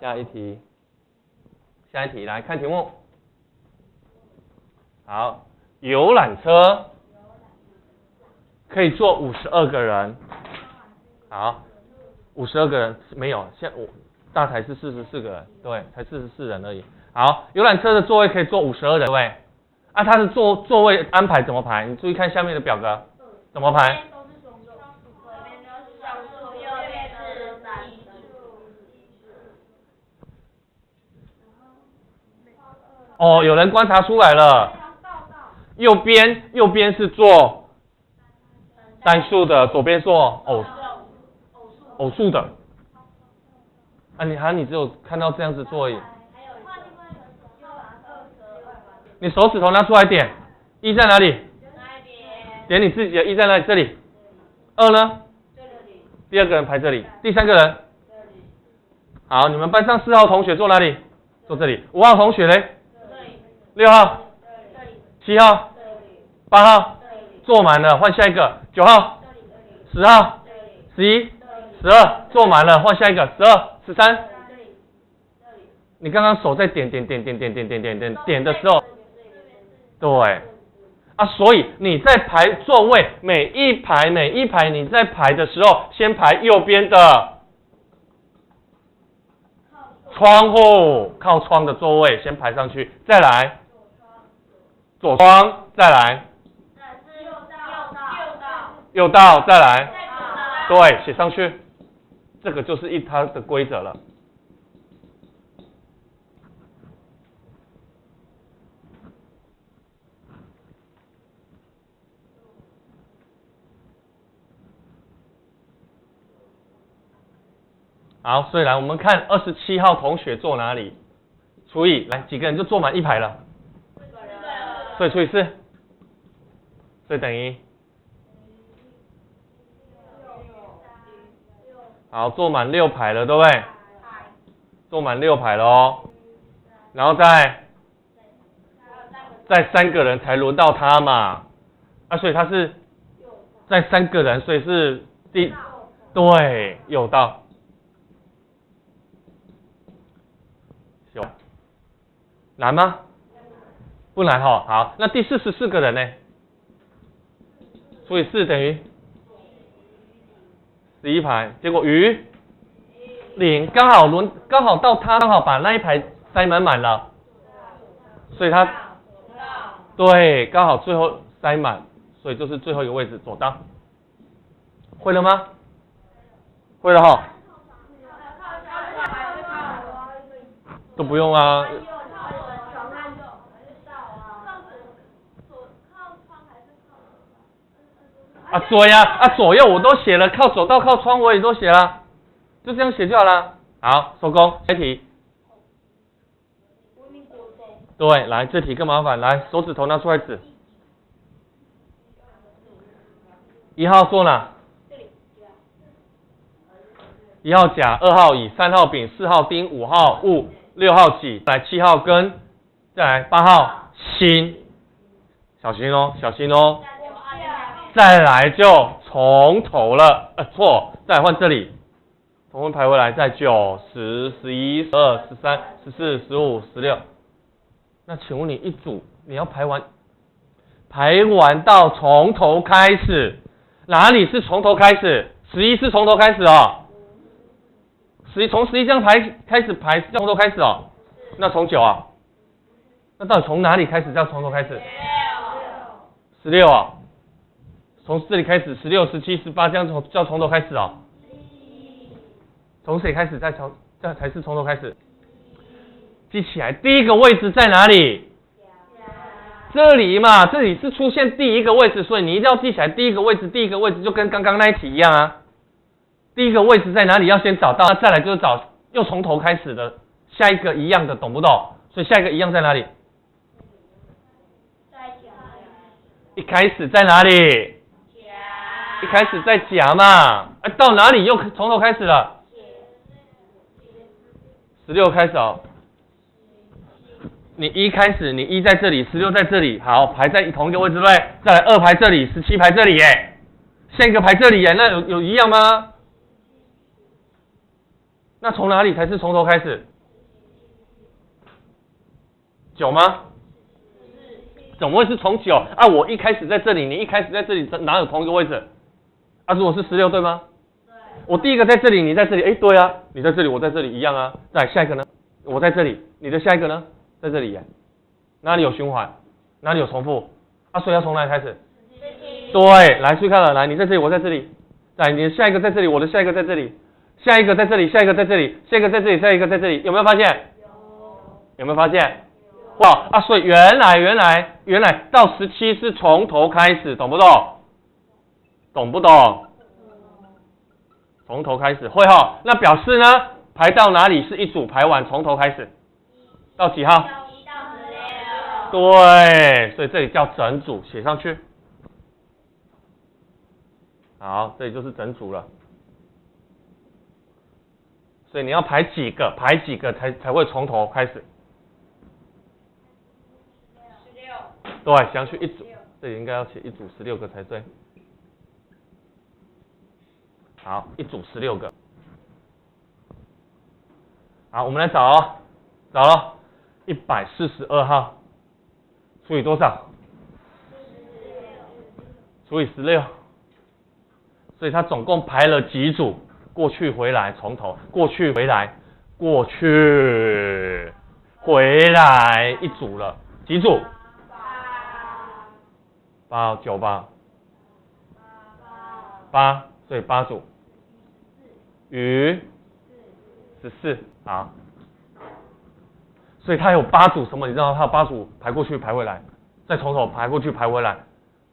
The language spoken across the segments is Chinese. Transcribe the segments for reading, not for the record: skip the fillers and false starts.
下一题，下一题，来看题目。好，游览车可以坐52个人。好，52个人没有，现在大台是44个人，对，才44人而已。好，游览车的座位可以坐52人，对不对？啊，它的座位安排怎么排？你注意看下面的表格，怎么排？哦，有人观察出来了，右边是做单数的，左边做偶数的。啊，你只有看到这样子做而已。你手指头拿出来点，一在哪里？点你自己的一在哪里？这里。2呢？第二个人排这里，第三个人。好，你们班上4号同学坐哪里？坐这里。5号同学嘞？6号、7号、8号坐满了，换下一个。9号、10号、11、12坐满了，换下一个。12、13。你刚刚手在点的时候，对啊，所以你在排座位，每一排你在排的时候，先排右边的窗户靠窗的座位，先排上去，再来左窗，再来右道，再来，对，写上去，这个就是它的规则了。好，所以来我们看27号同学坐哪里，除以来几个人就坐满一排了，所以除以4，所以等于，好，坐满6排了，对不对？坐满6排了哦，然后再3个人才轮到他嘛，啊，所以他是再3个人，所以是对，右道。难吗？不难哈。好，那第44个人呢？除以4等于11排，结果余0，刚好到他，刚好把那一排塞满了，所以他对，刚好最后塞满，所以就是最后一个位置左道。会了吗？会了哈。都不用啊。啊，左呀，啊左右我都写了，靠走道靠窗我也都写了，就这样写就好了。好，收工，下一题。对，来这题更麻烦，来手指头拿出来指。1号坐哪？1号甲，2号乙，3号丙，4号丁，5号戊，6号己，来7号庚，再来8号辛，小心哦，小心哦。再来就从头了，错，再来换这里，重新排回来，再9、10、11、12、13、14、15、16。那请问你一组你要排完到从头开始，哪里是从头开始？11是从头开始哦。从11这样开始排，从头开始哦。那从9啊？那到底从哪里开始叫从头开始？16啊。从这里开始，16、17、18这样叫从头开始哦。从谁开始？这才是从头开始。记起来，第一个位置在哪里？这里嘛，这里是出现第一个位置，所以你一定要记起来第一个位置就跟刚刚那一题一样啊。第一个位置在哪里要先找到，再来就是找又从头开始的下一个一样的，懂不懂？所以下一个一样在哪里？一开始在哪里？一开始在甲嘛，到哪里又从头开始了？16开始哦。你一开始，你1在这里，16在这里，好，排在同一个位置，对不对？再来2排这里，17排这里耶，下一个排这里耶，那有一样吗？那从哪里才是从头开始？9吗？怎么会是从9啊？我一开始在这里，你一开始在这里，哪有同一个位置？啊，如果是16对吗？对。我第一个在这里，你在这里，哎，对啊，你在这里，我在这里一样啊。再来下一个呢？我在这里，你的下一个呢？在这里耶。哪里有循环？哪里有重复？啊，所以要从哪里开始？对，来注意看了，来，你在这里，我在这里，来，你的下一个在这里，我的下一个在这里，下一个在这里，下一个在这里，下一个在这里，下一个在这里，有没有发现？有没有发现？哇啊，所以原来到17是从头开始，懂不懂？懂不懂？从头开始会哈，那表示呢，排到哪里是一组排完，从头开始，到几号？1到16。对，所以这里叫整组，写上去。好，这里就是整组了。所以你要排几个才会从头开始。对，详去一组，这里应该要写一组16个才对。好，一组16个。好，我们来找哦，找了142号，除以多少？除以16。所以它总共排了几组？过去回来，从头，过去回来，过去回来一组了，几组？8、9、8，所以8组，余14，好，所以它有8组什么？你知道它有8组排过去排回来，再从头排过去排回来，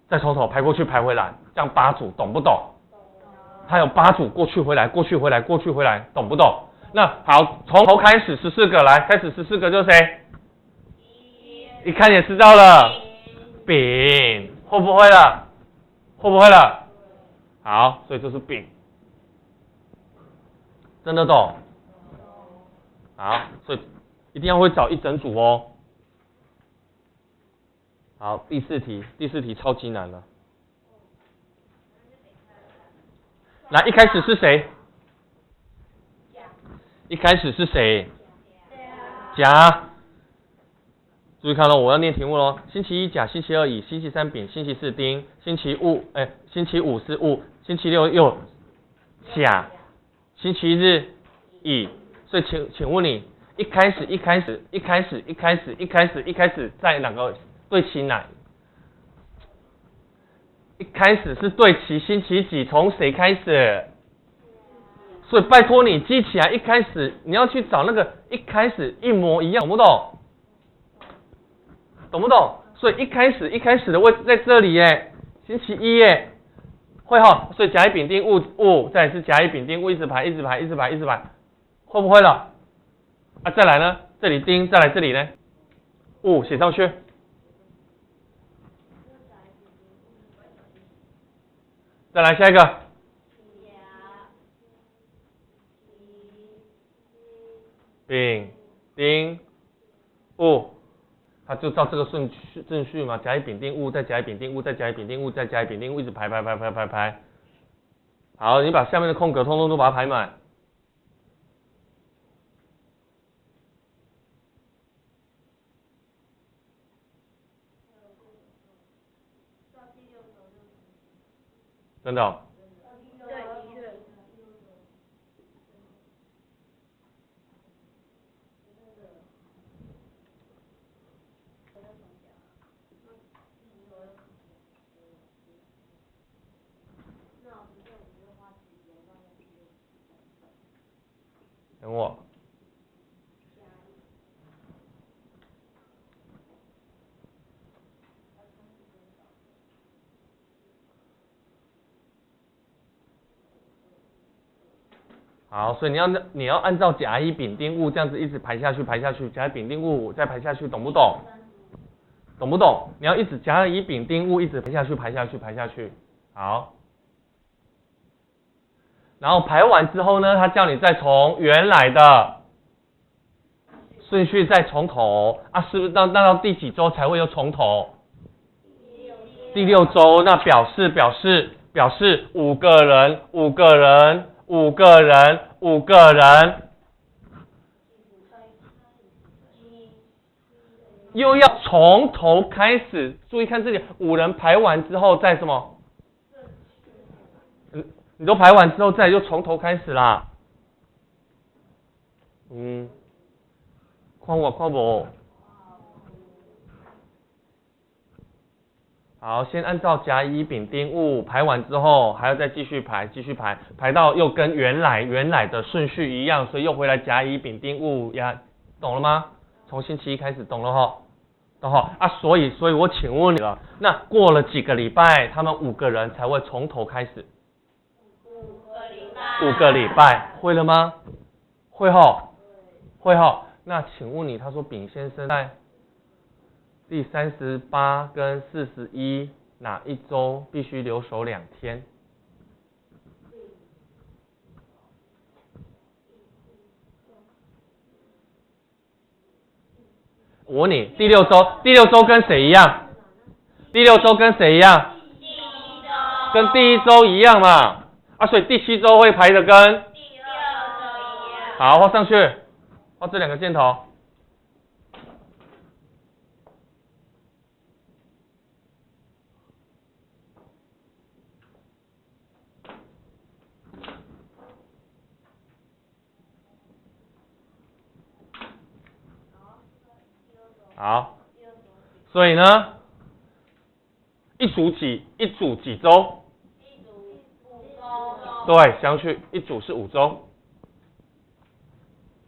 再从头排过去排回来，这样8组，懂不懂？它有8组过去回来，过去回来，过去回来，懂不懂？那好，从头开始14个，来，开始14个就是谁？一看也知道了，丙，会不会了？会不会了？好，所以这是丙，真的懂？好，所以一定要会找一整组哦。好，第四题超级难了。来，一开始是谁？一开始是谁？甲。注意看咯，我要念题目咯。星期一甲，星期二乙，星期三丙，星期四丁，星期五是戊，星期六又甲，星期日乙。所以请问你，一开始在哪个对齐哪？一开始是对齐星期几，从谁开始？所以拜托你记起来，一开始你要去找那个一开始一模一样，懂不懂？懂不懂？所以一开始的位置在这里耶，星期一耶，会哈，所以甲乙丙丁戊，再来是甲乙丙丁戊，一直排，会不会了？啊，再来呢，这里丁，再来这里呢，戊写上去。再来下一个，丙丁戊，它就照这个顺序嘛，甲乙丙丁戊，再甲乙丙丁戊，再甲乙丙丁戊，再甲乙丙丁戊，一直排。好，你把下面的空格通通都把它排满。真的哦？对，的确。等我。好，所以你要按照甲乙丙丁戊这样子一直排下去，甲乙丙丁戊再排下去，懂不懂？懂不懂？你要一直甲乙丙丁戊一直排下去。好，然后排完之后呢，他叫你再从原来的顺序再从头啊，是不是那到第几周才会有从头？第6周，那表示5个人，5个人又要从头开始。注意看这里，5人排完之后再什么？你都排完之后再就从头开始啦。看不？好，先按照甲乙丙丁戊排完之后，还要再继续排，排到又跟原来的顺序一样，所以又回来甲乙丙丁戊呀，懂了吗？从星期一开始，懂了哈？懂哈？啊，所以我请问你了，那过了几个礼拜，他们5个人才会从头开始？5个礼拜，会了吗？会哈？会哈？那请问你，他说丙先生在第38跟41哪一周必须留守2天？我问你，第六周跟谁一样？第6周跟谁一样？跟第1周一样嘛。啊，所以第7周会排的跟第2周一样。好，画上去，画这2个箭头。好，所以呢，一组几周？对，相去一组是5周。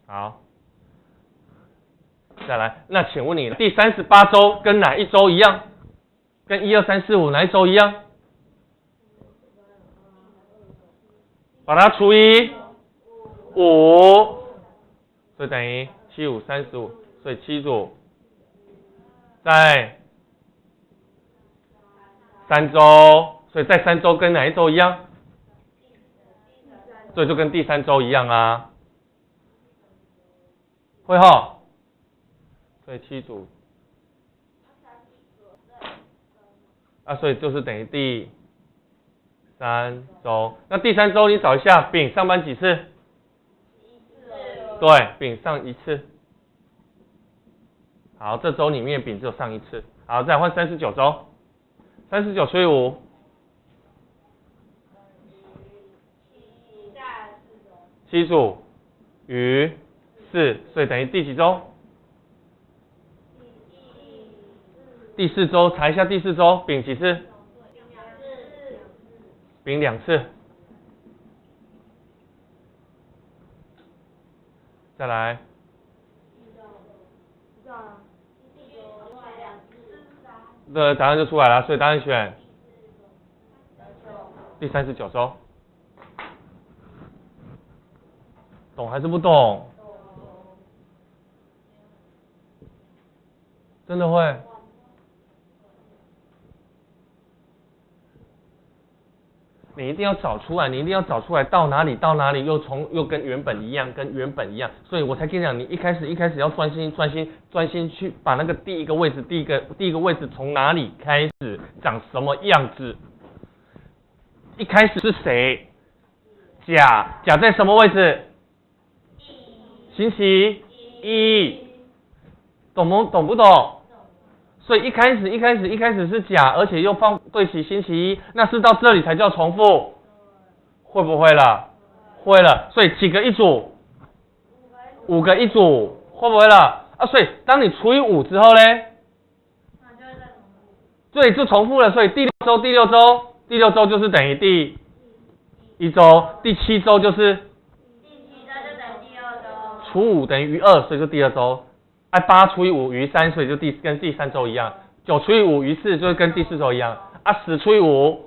好，再来，那请问你第38周跟哪一周一样？跟1、2、3、4、5哪一周一样？把它除以5，所以等于7、5、35，所以7组。在3周，所以在3周跟哪一周一样？所以就跟第3周一样啊，会哈？所以7组，啊，所以就是等于第3周。那第3周你找一下，丙上班几次？对，丙上1次。好，这周里面丙只有上1次。好，再换39周，39除以5。7组余4，所以等于第几周？第4周，查一下第4周，丙几次？丙2次。再来。这答案就出来了，所以答案选第39周。懂还是不懂？真的会？你一定要找出来，到哪里又跟原本一样，所以我才跟你讲，你一开始要专心去把那个第一个位置从哪里开始，长什么样子。一开始是谁？甲在什么位置？星期一，懂不懂？所以一开始是甲，而且又放对齐星期一，那是到这里才叫重复，会不会了？会了，所以几个一组？5个一组，会不会了？啊，所以当你除以5之后呢？对，就重复了，所以第6周就是等于第1周，第7周就是除5等于余2，所以就第2周。8除以5余3，所以就跟第3周一样。9除以5余4，就是跟第4周一样。10除以5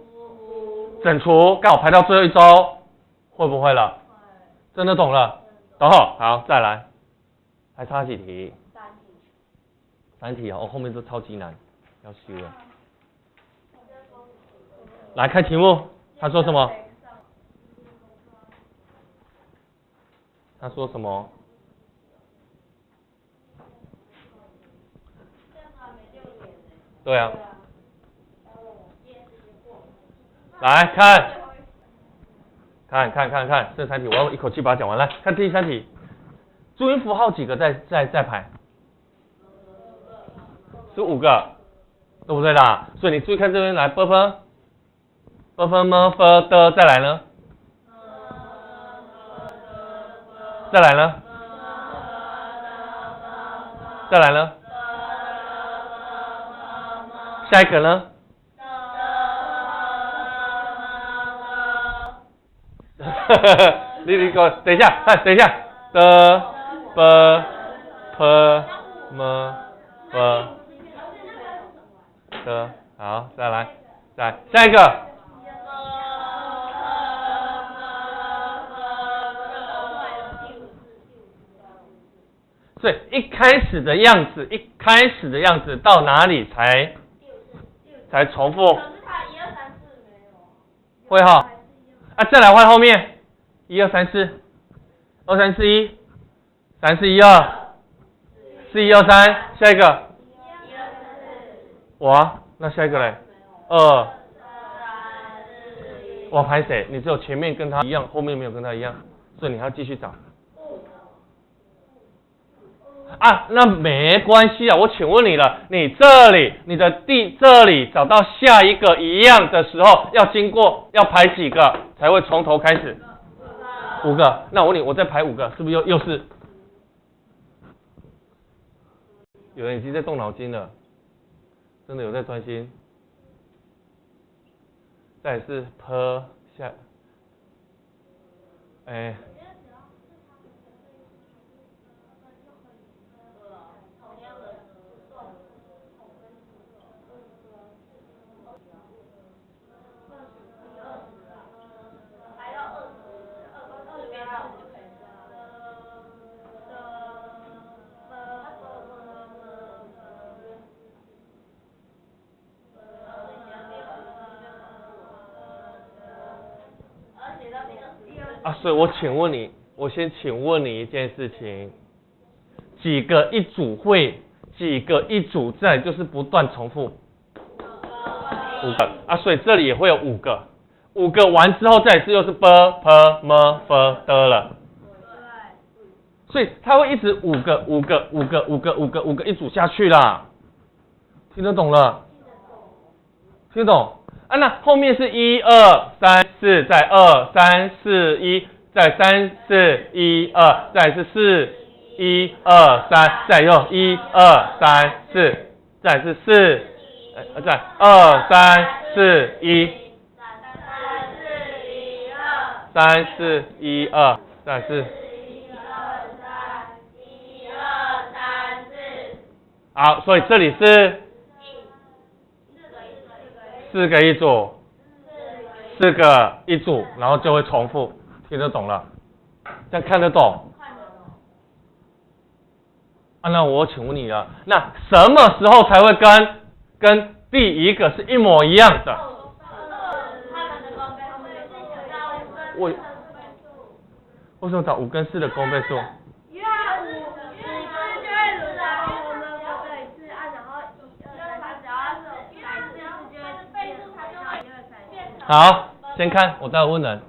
整除，刚好排到最后1周，会不会了？真的懂了？懂后好，再来，还差几题？3题哦，后面都超级难，要修了。来看题目，他说什么？他说什么？对啊。来看，这3题我要一口气把它讲完。来看第3题，注音符号几个在排是5个，对不对啦？所以你注意看这边来 b f m f 的，再来呢？再来呢？再来呢？下一个呢？你给我等一下，等一下的 b p m f 的，好，再来下一个。所以一开始的样子到哪里才重复？会哈？啊，再来换后面，1 2 3 4 2 3 4 1 3 4 1 2 4 1 2 3，下一个。我啊，那下一个嘞？2。我拍谁？你只有前面跟他一样，后面没有跟他一样，所以你还要继续找。啊，那没关系啊，我请问你了，你这里这里找到下一个一样的时候，要排几个才会从头开始？5个。那我问你，我再排5个，是不是又是？有人已经在动脑筋了，真的有在专心。再来是 per 下，啊，所以我先请问你一件事情，几个一组在就是不断重复？5个啊，所以这里也会有5个，5个完之后再一次又是 b p m f 的了，所以它会一直5个一组下去啦，听得懂了？听得懂？啊，那后面是1 2 3 4，再2 3 4 1，再3 4 1 2，再是4 1 2 3，再又1 2 3 4，再是4，再2 3 4 1， 3 4 1 2，再是好，所以这里是4个一组，4个一组，然后就会重复，听得懂了？这样看得懂？啊，那我请问你了，那什么时候才会跟第一个是一模一样的？为什么找5跟4的公倍数？好，先看，我在问人，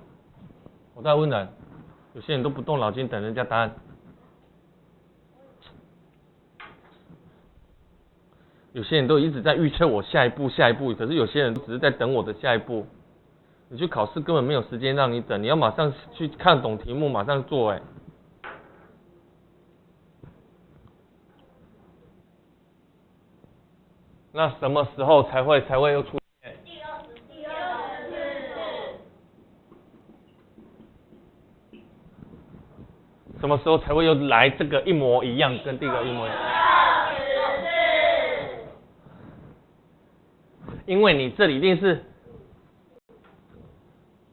有些人都不动脑筋等人家答案，有些人都一直在预测我下一步，可是有些人只是在等我的下一步。你去考试根本没有时间让你等，你要马上去看懂题目，马上做。那什么时候才会又出现？什么时候才会又来这个一模一样，跟第一个一模一样？因为你这里一定是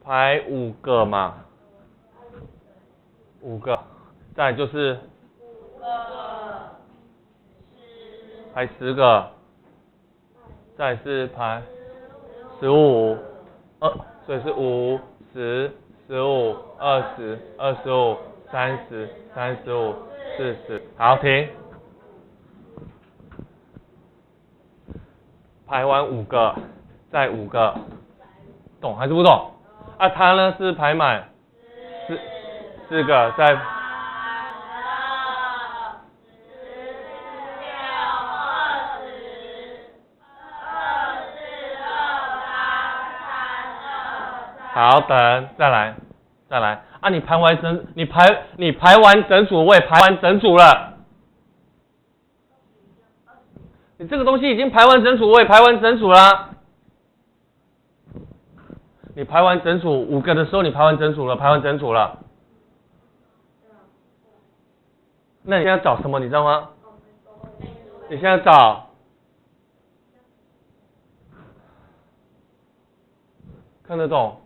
排5个嘛，5个，再来就是排10个，再来是排15，所以是5、10、15、20、25、30、35、40，好，停。排完5个，再5个，懂还是不懂？啊，它呢是排满4个，再好，等，再来啊！你排完整组位，排完整组了。你这个东西已经排完整组位，排完整组啦。你排完整组5个的时候，你排完整组了，排完整组了。那你现在找什么？你知道吗？你现在找。看得懂？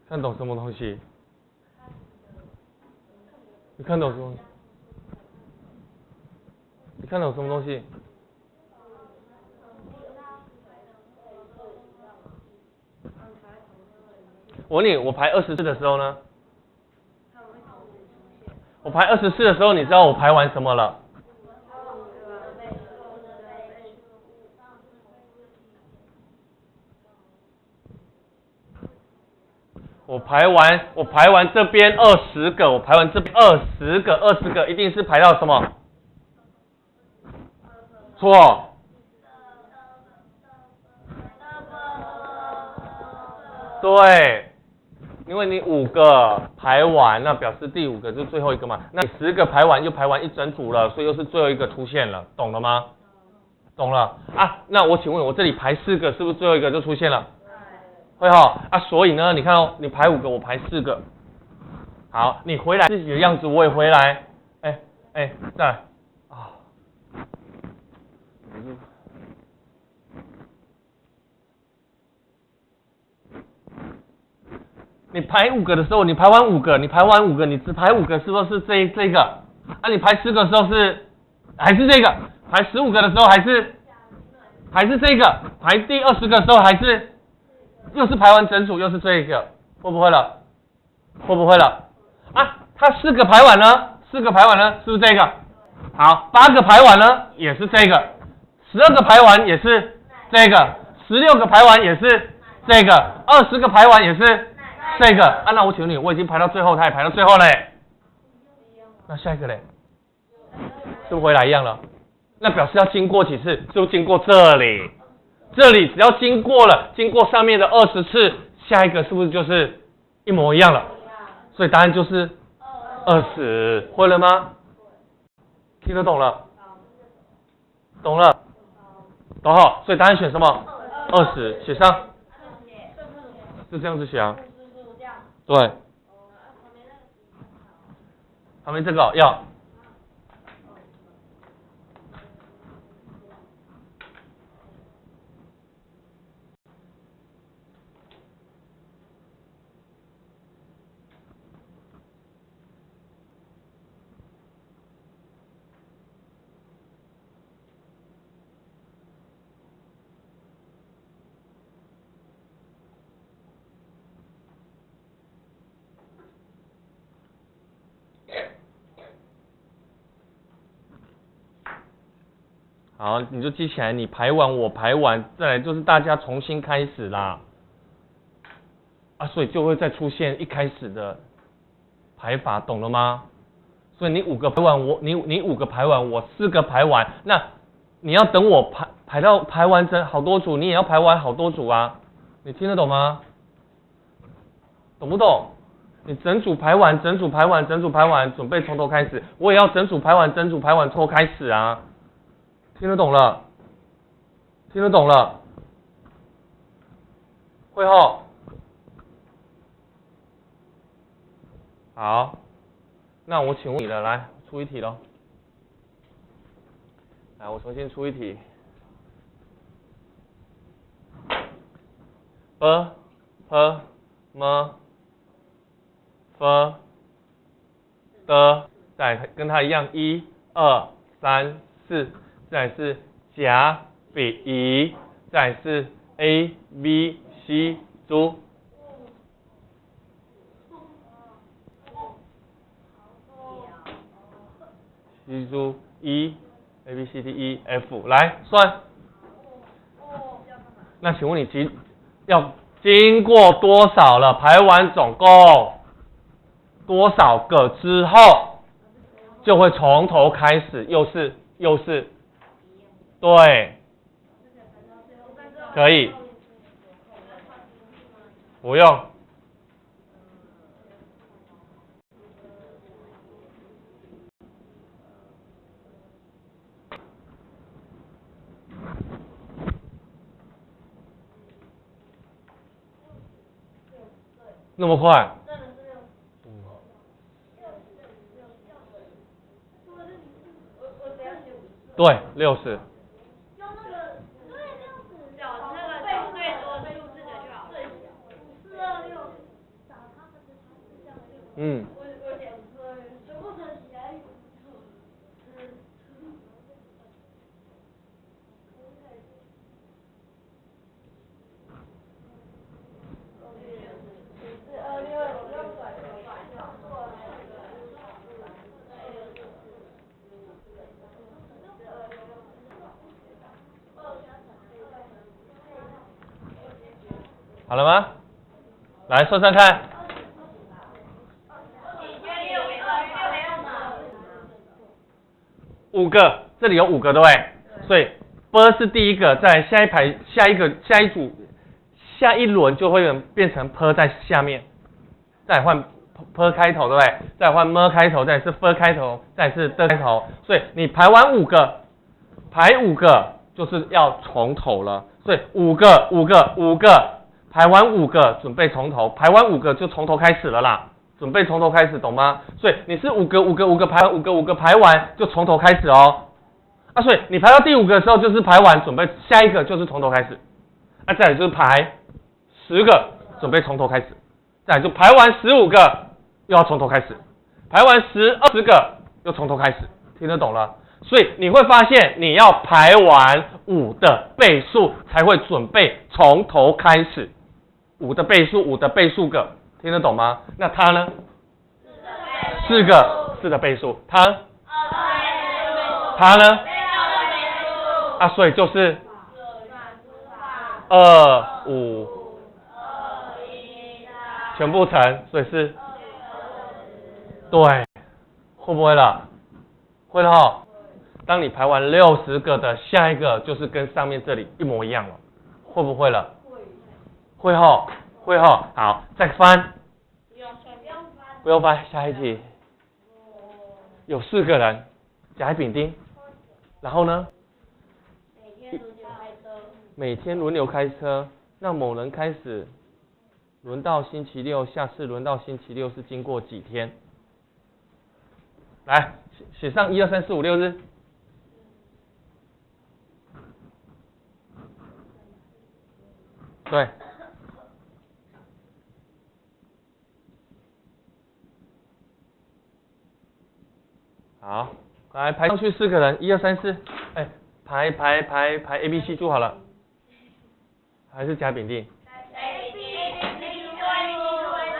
看懂什么东西？你看懂什么？你看懂什么东西？我问你，我排24的时候呢？我排24的时候，你知道我排完什么了？我排完这边20个，我排完这边20个，一定是排到什么？错。对，因为你5个排完，那表示第5个就是最后一个嘛。那你10个排完，又排完一整组了，所以又是最后一个出现了，懂了吗？懂了啊？那我请问，我这里排4个，是不是最后一个就出现了？会哈啊，所以呢，你看哦，你排5个，我排4个。好，你回来自己的样子，我也回来。再来啊。你排5个的时候，你排完5个，你只排5个，是不是这个？啊，你排10个的时候还是这个？排15个的时候还是这个？排第20个的时候又是排完整组，又是这个，会不会了？会不会了？啊，它4个排完了，4个排完了，是不是这个？好，8个排完了，也是这个；12个排完也是这个；16个排完也是这个；20个排完也是这个。啊，那我请问你，我已经排到最后，它也排到最后嘞。那下一个嘞，是不是回来一样了？那表示要经过几次？是不是经过这里？这里只要经过上面的20次，下一个是不是就是一模一样了？所以答案就是20，会了吗？听得懂了？懂了？懂好，所以答案选什么？20，写上。是这样子写啊？对。旁边这个要。好，你就记起来，你排完我排完，再来就是大家重新开始啦。啊，所以就会再出现一开始的排法，懂了吗？所以你5个排完，你5个排完，我4个排完，那你要等我排完整好多组，你也要排完好多组啊，你听得懂吗？懂不懂？你整组排完，准备从头开始，我也要整组排完，从头开始啊。听得懂了？听得懂了？会后。好，那我请问你了，来出一题咯。来，我重新出一题。b p m f d， 再跟它一样，1 2 3 4。再来是甲比乙，再来是 A B C 猪。C 猪1 A B C D E F， 来算。那请问你要经过多少了？排完总共多少个之后，就会从头开始，又是。对，可以，不用。那么快？对，60。嗯。好了吗？来算算看。5个，这里有5个，对不对？所以 b 是第一个，在下一排、下一轮就会变成 p 在下面，再换 p 开头，对不对？再换 m 开头，再是 f 开头，再是的开头。所以你排完5个，排5个就是要从头了。所以5个，排完5个准备从头，排完5个就从头开始了啦。准备从头开始，懂吗？所以你是5个排完5个排完就从头开始哦。所以你排到第5个的时候就是排完，准备下一个就是从头开始。再来就是排10个，准备从头开始。再来就排完15个，又要从头开始。排完20个，又从头开始。听得懂了？所以你会发现，你要排完5的倍数才会准备从头开始。5的倍数个。听得懂吗？那它呢？4的倍数，它呢？所以就是2、5，全部乘，所以是，对，会不会了？会了哈。当你排完60个的下一个就是跟上面这里一模一样了，会不会了？会哈。会哈，好，再翻，不用翻，下一题，有4个人，甲乙丙丁，然后呢？每天轮流开车，那某人开始轮到星期六，下次轮到星期六是经过几天？来，写上1、2、3、4、5、6日。对。好，来排上去4个人，1、2、3、4，排 A、B、C 就好了，还是甲丙丁？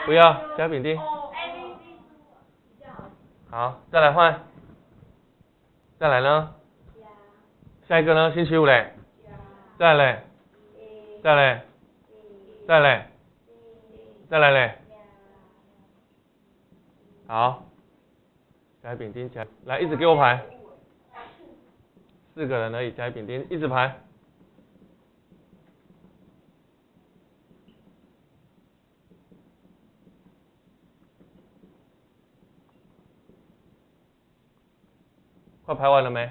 不要甲丙丁。好，再来换，再来呢？下一个呢？星期5嘞？再来嘞？再来嘞？好。甲乙丙丁来，一直给我排，4个人而已，甲乙丙丁一直排。快排完了没？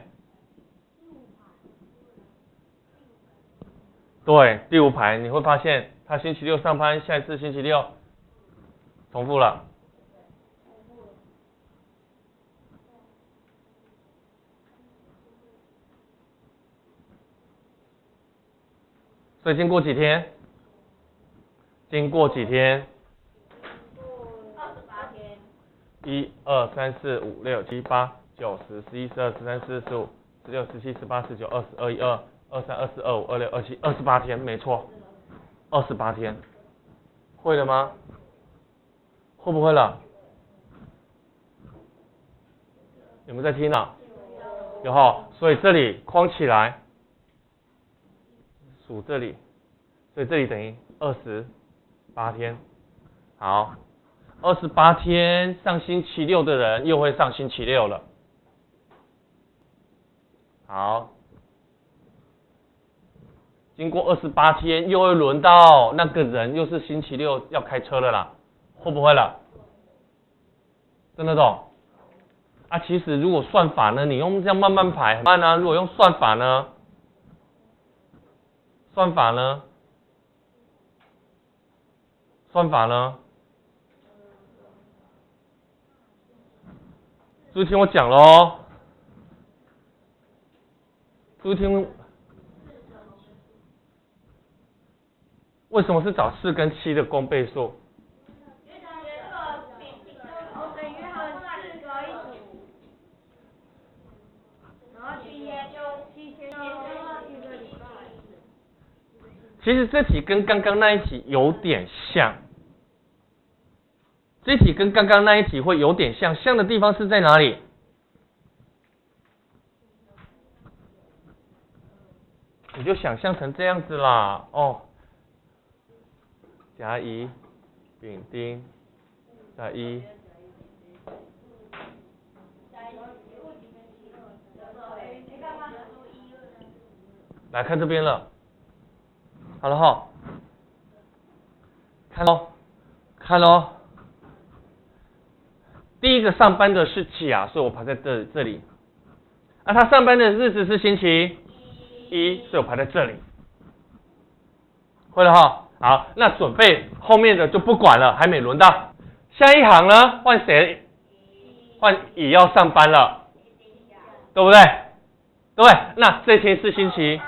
对，第5排你会发现，他星期六上班，下一次星期六重复了。所以经过几天？经过几天？28天。1、2、3、4、5、6、7、8、9、10、11、12、13、14、15、16、17、18、19、20、21、22、23、24、25、26、27、28天，没错，28天。会了吗？会不会了？有没有在听呢？有哈，所以这里框起来。数这里，所以这里等于28天。好，28天上星期六的人又会上星期六了。好，经过28天，又会轮到那个人，又是星期六要开车了啦，会不会了？真的懂？啊，其实如果算法呢，你用这样慢慢排很慢啊。如果用算法呢？算法呢？算法呢？注意听我讲咯，注意听，为什么是找4跟7的公倍数？其实这题跟刚刚那一题有点像，这题跟刚刚那一题会有点像，像的地方是在哪里？你就想象成这样子啦，哦，甲乙丙丁加一，来看这边了，好了哈，看咯，看咯。第一个上班的是甲，所以我排在这里。啊，他上班的日子是星期一，所以我排在这里。会了哈，好，那准备后面的就不管了，还没轮到。下一行呢，换谁？换乙要上班了，对不对？对不对？那这天是星期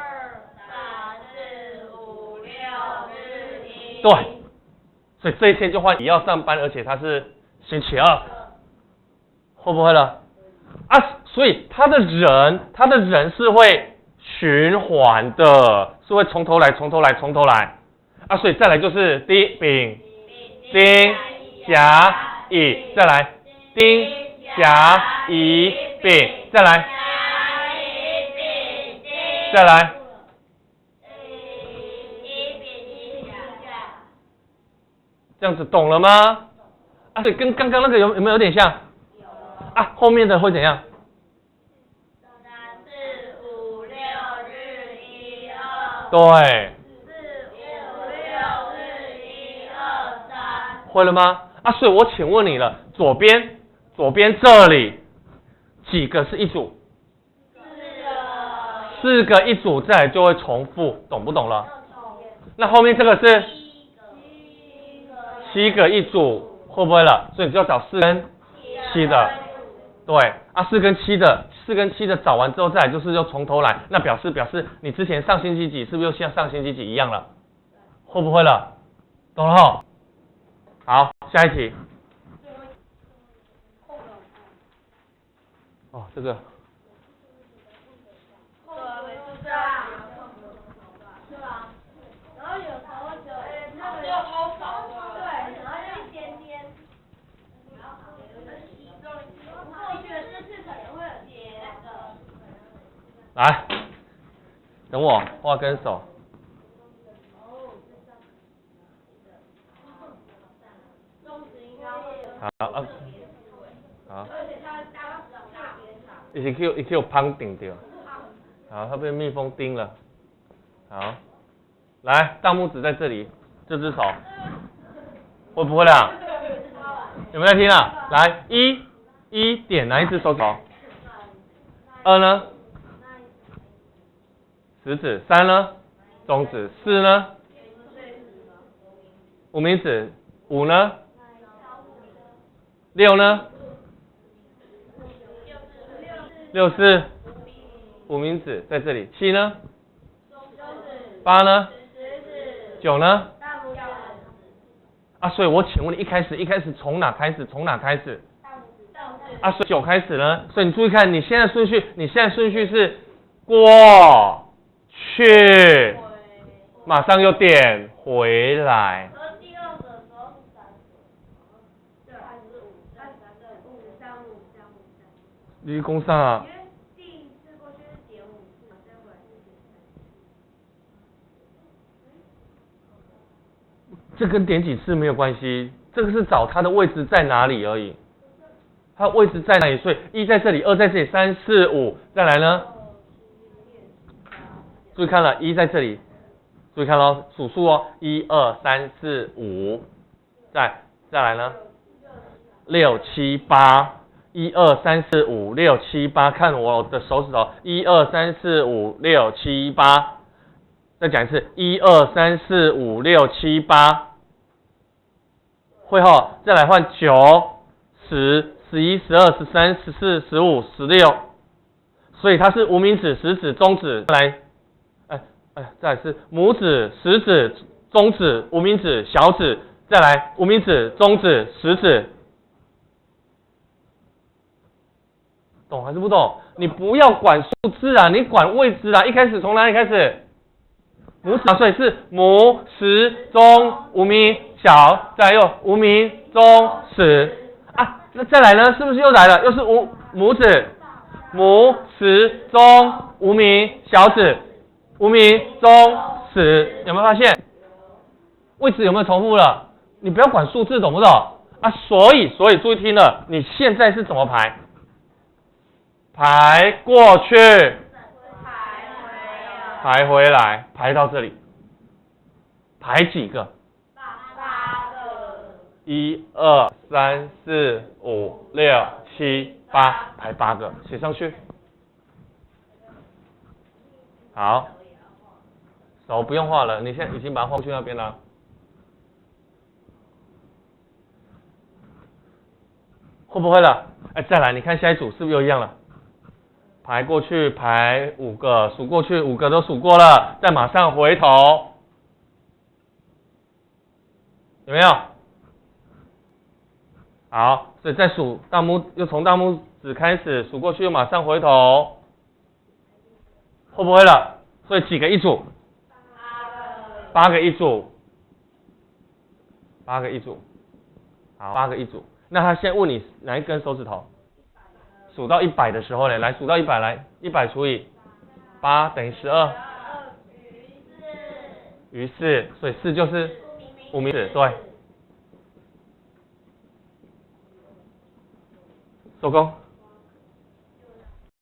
对，所以这一天就换乙要上班，而且他是星期2，会不会了？啊，所以他的人是会循环的，是会从头来啊，所以再来就是丁、丙、丁、甲、乙，再来丁、甲、乙、丙，再来这样子懂了吗？啊，所以跟刚刚那个有没有点像？啊，后面的会怎样？3、4、5、6日1、2。对。4、5、6日1、2、3。会了吗？啊，所以我请问你了，左边这里几个是一组？4个一组，再来就会重复，懂不懂了？那后面这个是7个一组，会不会了？所以你就要找4跟7的。对啊，4跟7的找完之后，再来就是又从头来，那表示你之前上星期几是不是又像上星期几一样了？会不会了？懂了哈？好，下一题。哦，这个。来，等我画根手。好，好。一起有胖顶掉。好，它被蜜蜂叮了。好，来，大拇指在这里，这只手，会不会了？有没有在听啊？来，一点哪一只手指？2呢？食指。3呢？中指。4呢？无名指。5呢？6呢？6是无名指在这里。7呢？8呢？9呢？啊，所以我请问你一开始从哪开始？啊，所以9开始呢？所以你注意看，你现在顺序是过去，马上又点回来。你攻上啊？这跟点几次没有关系，这个是找它的位置在哪里而已。它的位置在哪里？所以1在这里，2在这里，3、4、5，再来呢？注意看了，1在这里注意看咯，数数哦，1、2、3、4、5，再来呢，6、7、8。1、2、3、4、5、6、7、8，看我的手指头，1、2、3、4、5、6、7、8，再讲一次，1、2、3、4、5、6、7、8，会后再来换9、10、11、12、13、14、15、16，所以它是无名指、食指、中指，再来是拇指、食指、中指、无名指、小指，再来无名指、中指、食指。懂还是不懂？你不要管数字啊，你管位置啊。一开始从哪里开始？拇指，所以是拇、食、中、无名、小，再来又无名、中、食啊。那再来呢？是不是又来了？又是拇指、拇、食、中、无名、小指、无名、中、食，有没有发现？位置有没有重复了？你不要管数字，懂不懂？啊，所以注意听了，你现在是怎么排？排过去，排回来，排到这里，排几个？8个。1、2、3、4、5、6、7、8，排8个，写上去。好，手不用画了，你现在已经把它画去那边了。会不会了？再来，你看下一组是不是又一样了？排过去，排5个，数过去5个都数过了，再马上回头，有没有？好，所以再数又从大拇指开始数过去，又马上回头，会不会了？所以几个一组？8个一组，8个一组，好，8个一组。那他现在问你哪一根手指头？数到100的时候呢，来数到100，来100除以8等于12，余4，所以4就是无名指，对，收工。